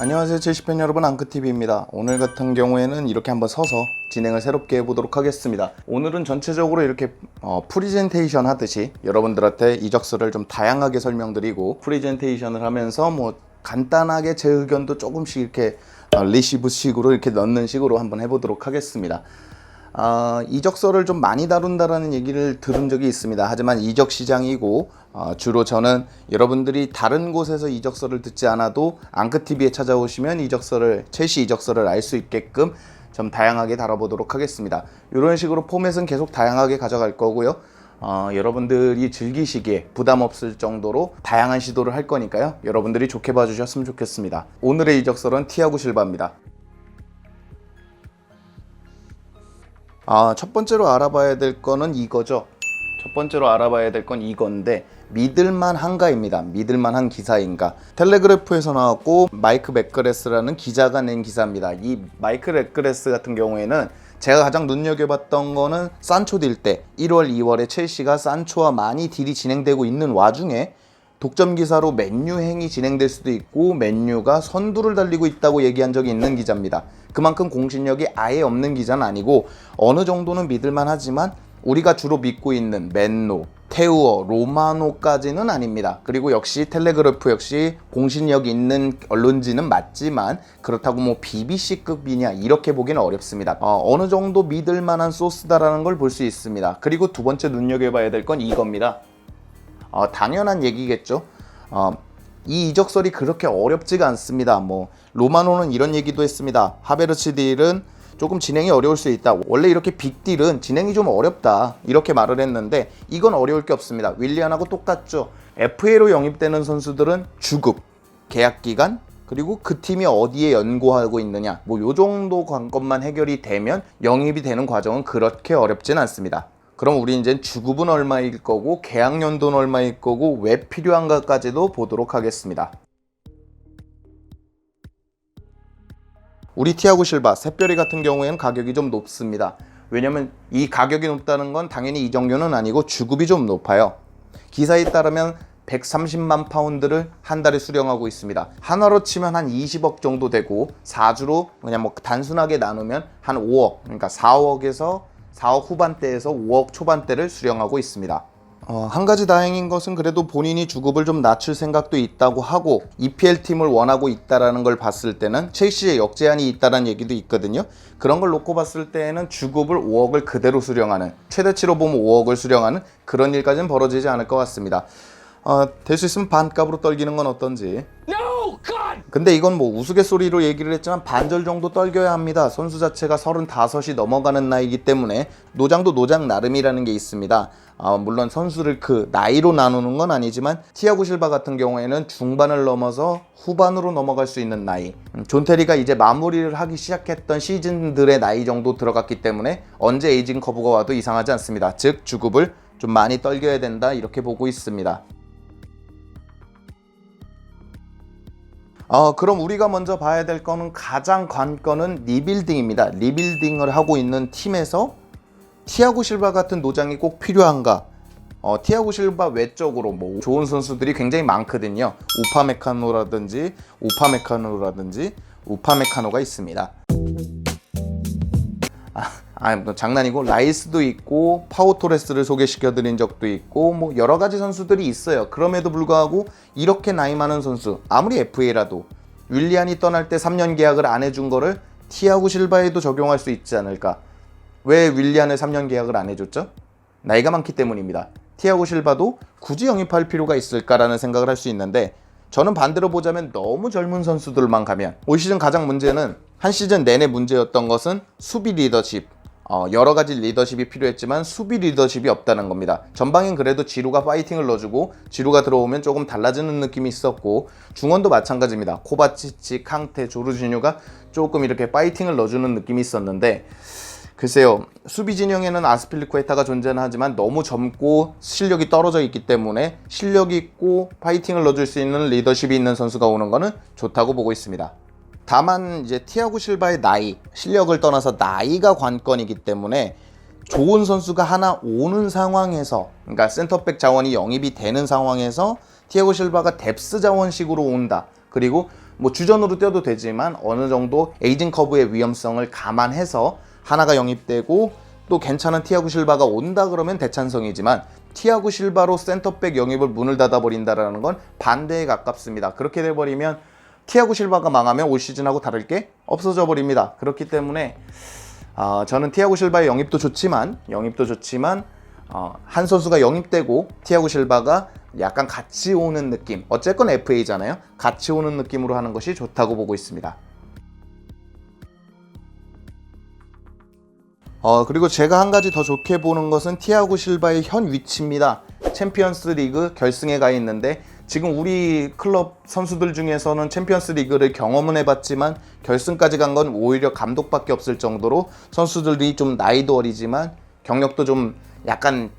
안녕하세요, 첼시팬 여러분, 앙크TV입니다. 오늘 같은 경우에는 이렇게 한번 서서 진행을 새롭게 해보도록 하겠습니다. 오늘은 전체적으로 이렇게 프리젠테이션 하듯이 여러분들한테 이적서를 좀 다양하게 설명드리고, 프리젠테이션을 하면서 간단하게 제 의견도 조금씩 이렇게 리시브식으로 이렇게 넣는 식으로 한번 해보도록 하겠습니다. 이적서를 좀 많이 다룬다라는 얘기를 들은 적이 있습니다. 하지만 이적 시장이고 주로 저는 여러분들이 다른 곳에서 이적서를 듣지 않아도 앙크TV에 찾아오시면 첼시 이적서를 알 수 있게끔 좀 다양하게 다뤄보도록 하겠습니다. 이런 식으로 포맷은 계속 다양하게 가져갈 거고요. 여러분들이 즐기시기에 부담 없을 정도로 다양한 시도를 할 거니까요. 여러분들이 좋게 봐주셨으면 좋겠습니다. 오늘의 이적설은 티아고 실바입니다. 첫 번째로 알아봐야 될 거는 이거죠. 첫 번째로 알아봐야 될 건 이건데, 믿을만한가입니다. 믿을만한 기사인가. 텔레그래프에서 나왔고 마이크 맥그레스라는 기자가 낸 기사입니다. 이 마이크 맥그레스 같은 경우에는 제가 가장 눈여겨봤던 거는 산초 딜 때 1월, 2월에 첼시가 산초와 많이 딜이 진행되고 있는 와중에 독점 기사로 맨유 행이 진행될 수도 있고 맨유가 선두를 달리고 있다고 얘기한 적이 있는 기자입니다. 그만큼 공신력이 아예 없는 기자는 아니고 어느 정도는 믿을만 하지만 우리가 주로 믿고 있는 맨노, 테우어, 로마노까지는 아닙니다. 그리고 역시 텔레그래프 역시 공신력이 있는 언론지는 맞지만 그렇다고 BBC급이냐 이렇게 보기는 어렵습니다. 어느 정도 믿을만한 소스다라는 걸 볼 수 있습니다. 그리고 두 번째 눈여겨봐야 될 건 이겁니다. 당연한 얘기겠죠. 이 이적설이 그렇게 어렵지가 않습니다. 로마노는 이런 얘기도 했습니다. 하베르츠 딜은 조금 진행이 어려울 수 있다. 원래 이렇게 빅딜은 진행이 좀 어렵다. 이렇게 말을 했는데 이건 어려울 게 없습니다. 윌리안하고 똑같죠. FA로 영입되는 선수들은 주급, 계약기간, 그리고 그 팀이 어디에 연고하고 있느냐. 요 정도 관건만 해결이 되면 영입이 되는 과정은 그렇게 어렵진 않습니다. 그럼 우리 이제 주급은 얼마일 거고 계약 연도는 얼마일 거고 왜 필요한가까지도 보도록 하겠습니다. 우리 티아고 실바, 샛별이 같은 경우에는 가격이 좀 높습니다. 왜냐면 이 가격이 높다는 건 당연히 이적료는 아니고 주급이 좀 높아요. 기사에 따르면 130만 파운드를 한 달에 수령하고 있습니다. 하나로 치면 한 20억 정도 되고 4주로 그냥 단순하게 나누면 한 5억, 그러니까 4억에서 4억 후반대에서 5억 초반대를 수령하고 있습니다. 한 가지 다행인 것은 그래도 본인이 주급을 좀 낮출 생각도 있다고 하고 EPL팀을 원하고 있다는 걸 봤을 때는 첼시에 역제한이 있다는 얘기도 있거든요. 그런 걸 놓고 봤을 때는 주급을 5억을 그대로 수령하는, 최대치로 보면 5억을 수령하는 그런 일까지는 벌어지지 않을 것 같습니다. 될 수 있으면 반값으로 떨기는 건 어떤지. 근데 이건 우스갯소리로 얘기를 했지만 반절 정도 떨겨야 합니다. 선수 자체가 35이 넘어가는 나이기 때문에 노장도 노장 나름이라는 게 있습니다. 물론 선수를 그 나이로 나누는 건 아니지만 티아고 실바 같은 경우에는 중반을 넘어서 후반으로 넘어갈 수 있는 나이, 존 테리가 이제 마무리를 하기 시작했던 시즌들의 나이 정도 들어갔기 때문에 언제 에이징 커브가 와도 이상하지 않습니다. 즉 주급을 좀 많이 떨겨야 된다, 이렇게 보고 있습니다. 그럼 우리가 먼저 봐야 될 거는, 가장 관건은 리빌딩입니다. 리빌딩을 하고 있는 팀에서 티아고 실바 같은 노장이 꼭 필요한가? 티아고 실바 외적으로 좋은 선수들이 굉장히 많거든요. 우파메카노라든지 우파메카노가 있습니다. 장난이고 라이스도 있고 파우토레스를 소개시켜드린 적도 있고 여러 가지 선수들이 있어요. 그럼에도 불구하고 이렇게 나이 많은 선수, 아무리 FA라도 윌리안이 떠날 때 3년 계약을 안 해준 거를 티아고 실바에도 적용할 수 있지 않을까? 왜 윌리안을 3년 계약을 안 해줬죠? 나이가 많기 때문입니다. 티아고 실바도 굳이 영입할 필요가 있을까라는 생각을 할 수 있는데, 저는 반대로 보자면 너무 젊은 선수들만 가면, 올 시즌 가장 문제는, 한 시즌 내내 문제였던 것은 수비 리더십, 여러 가지 리더십이 필요했지만 수비 리더십이 없다는 겁니다. 전방엔 그래도 지루가 파이팅을 넣어주고 지루가 들어오면 조금 달라지는 느낌이 있었고, 중원도 마찬가지입니다. 코바치치, 캉테, 조르지뉴가 조금 이렇게 파이팅을 넣어주는 느낌이 있었는데, 글쎄요, 수비 진영에는 아스필리쿠에타가 존재는 하지만 너무 젊고 실력이 떨어져 있기 때문에 실력 있고 파이팅을 넣어줄 수 있는 리더십이 있는 선수가 오는 거는 좋다고 보고 있습니다. 다만 이제 티아고 실바의 나이, 실력을 떠나서 나이가 관건이기 때문에 좋은 선수가 하나 오는 상황에서, 그러니까 센터백 자원이 영입이 되는 상황에서 티아고 실바가 뎁스 자원식으로 온다. 그리고 뭐 주전으로 뛰어도 되지만 어느 정도 에이징 커브의 위험성을 감안해서 하나가 영입되고 또 괜찮은 티아고 실바가 온다 그러면 대찬성이지만 티아고 실바로 센터백 영입을 문을 닫아버린다는 건 반대에 가깝습니다. 그렇게 돼버리면 티아고 실바가 망하면 올 시즌하고 다를 게 없어져 버립니다. 그렇기 때문에 저는 티아고 실바의 영입도 좋지만 한 선수가 영입되고 티아고 실바가 약간 같이 오는 느낌, 어쨌건 FA잖아요. 같이 오는 느낌으로 하는 것이 좋다고 보고 있습니다. 그리고 제가 한 가지 더 좋게 보는 것은 티아고 실바의 현 위치입니다. 챔피언스 리그 결승에 가 있는데 지금 우리 클럽 선수들 중에서는 챔피언스 리그를 경험은 해봤지만 결승까지 간 건 오히려 감독밖에 없을 정도로 선수들이 좀 나이도 어리지만 경력도 약간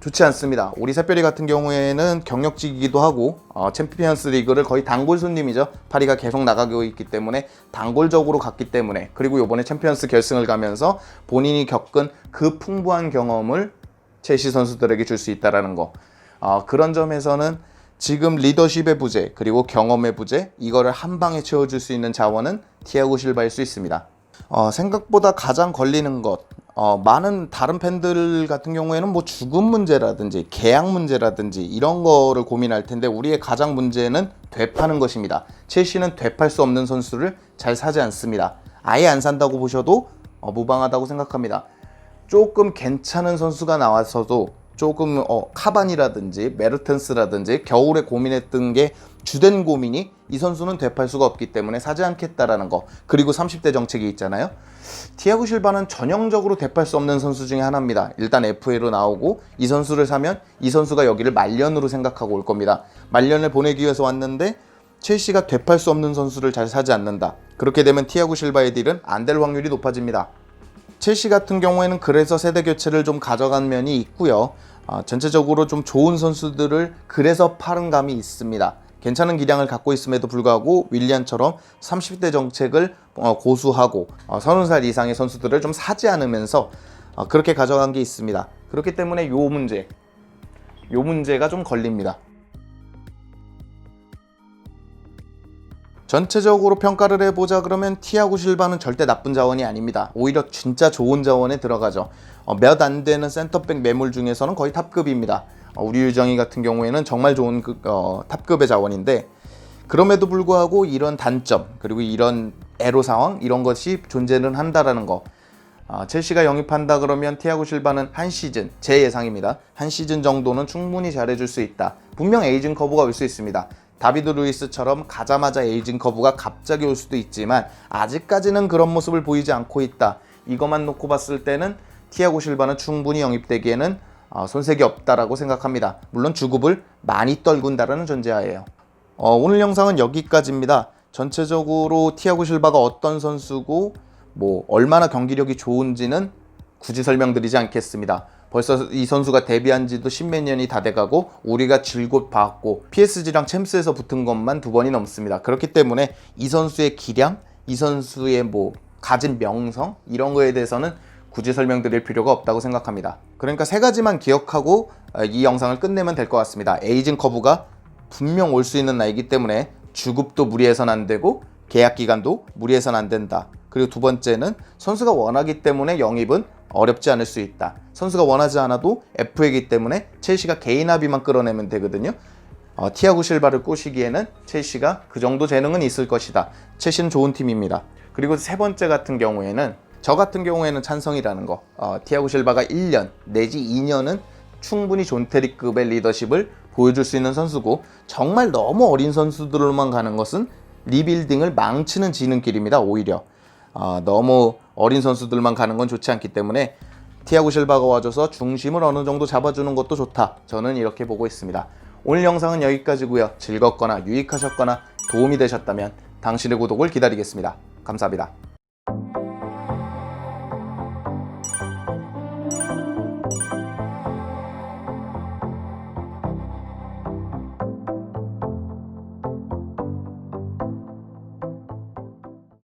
좋지 않습니다. 우리 새별이 같은 경우에는 경력직이기도 하고 챔피언스 리그를 거의 단골 손님이죠. 파리가 계속 나가고 있기 때문에 단골적으로 갔기 때문에, 그리고 이번에 챔피언스 결승을 가면서 본인이 겪은 그 풍부한 경험을 첼시 선수들에게 줄 수 있다는 거, 그런 점에서는 지금 리더십의 부재 그리고 경험의 부재, 이거를 한 방에 채워줄 수 있는 자원은 티아고 실바일 수 있습니다. 생각보다 가장 걸리는 것, 많은 다른 팬들 같은 경우에는 뭐 죽음 문제라든지 계약 문제라든지 이런 거를 고민할 텐데 우리의 가장 문제는 되파는 것입니다. 첼시는 되팔 수 없는 선수를 잘 사지 않습니다. 아예 안 산다고 보셔도 무방하다고 생각합니다. 조금 괜찮은 선수가 나와서도 조금 카반이라든지 메르텐스라든지 겨울에 고민했던 게 주된 고민이 이 선수는 되팔 수가 없기 때문에 사지 않겠다라는 거, 그리고 30대 정책이 있잖아요. 티아고 실바는 전형적으로 되팔 수 없는 선수 중에 하나입니다. 일단 FA로 나오고 이 선수를 사면 이 선수가 여기를 말년으로 생각하고 올 겁니다. 말년을 보내기 위해서 왔는데 첼시가 되팔 수 없는 선수를 잘 사지 않는다. 그렇게 되면 티아고 실바의 딜은 안 될 확률이 높아집니다. 첼시 같은 경우에는 그래서 세대 교체를 좀 가져간 면이 있고요. 전체적으로 좀 좋은 선수들을 그래서 파는 감이 있습니다. 괜찮은 기량을 갖고 있음에도 불구하고 윌리안처럼 30대 정책을 고수하고 30살 이상의 선수들을 좀 사지 않으면서 그렇게 가져간 게 있습니다. 그렇기 때문에 요 문제가 좀 걸립니다. 전체적으로 평가를 해보자 그러면 티아고 실바는 절대 나쁜 자원이 아닙니다. 오히려 진짜 좋은 자원에 들어가죠. 몇 안 되는 센터백 매물 중에서는 거의 탑급입니다. 우리 유정이 같은 경우에는 정말 좋은 탑급의 자원인데, 그럼에도 불구하고 이런 단점 그리고 이런 애로 상황, 이런 것이 존재는 한다라는 거. 첼시가 영입한다 그러면 티아고 실바는 한 시즌, 제 예상입니다, 한 시즌 정도는 충분히 잘해줄 수 있다. 분명 에이징 커브가 올 수 있습니다. 다비드 루이스처럼 가자마자 에이징 커브가 갑자기 올 수도 있지만 아직까지는 그런 모습을 보이지 않고 있다. 이것만 놓고 봤을 때는 티아고 실바는 충분히 영입되기에는 손색이 없다라고 생각합니다. 물론 주급을 많이 떨군다라는 전제하에요. 오늘 영상은 여기까지입니다. 전체적으로 티아고 실바가 어떤 선수고 뭐 얼마나 경기력이 좋은지는 굳이 설명드리지 않겠습니다. 벌써 이 선수가 데뷔한 지도 10몇 년이 다 돼가고 우리가 줄곧 봤고 PSG랑 챔스에서 붙은 것만 2번이 넘습니다. 그렇기 때문에 이 선수의 기량, 이 선수의 뭐 가진 명성, 이런 거에 대해서는 굳이 설명드릴 필요가 없다고 생각합니다. 그러니까 3가지만 기억하고 이 영상을 끝내면 될 것 같습니다. 에이징 커브가 분명 올 수 있는 나이기 때문에 주급도 무리해서는 안 되고 계약 기간도 무리해서는 안 된다. 그리고 2번째는 선수가 원하기 때문에 영입은 어렵지 않을 수 있다. 선수가 원하지 않아도 FA이기 때문에 첼시가 개인 합의만 끌어내면 되거든요. 티아고 실바를 꼬시기에는 첼시가 그 정도 재능은 있을 것이다. 첼시는 좋은 팀입니다. 그리고 3번째 같은 경우에는 저 같은 경우에는 찬성이라는 거. 티아고 실바가 1년 내지 2년은 충분히 존테리급의 리더십을 보여줄 수 있는 선수고, 정말 너무 어린 선수들로만 가는 것은 리빌딩을 망치는 지름길입니다. 오히려 너무 어린 선수들만 가는 건 좋지 않기 때문에 티아고 실바가 와줘서 중심을 어느 정도 잡아주는 것도 좋다. 저는 이렇게 보고 있습니다. 오늘 영상은 여기까지고요. 즐겁거나 유익하셨거나 도움이 되셨다면 당신의 구독을 기다리겠습니다. 감사합니다.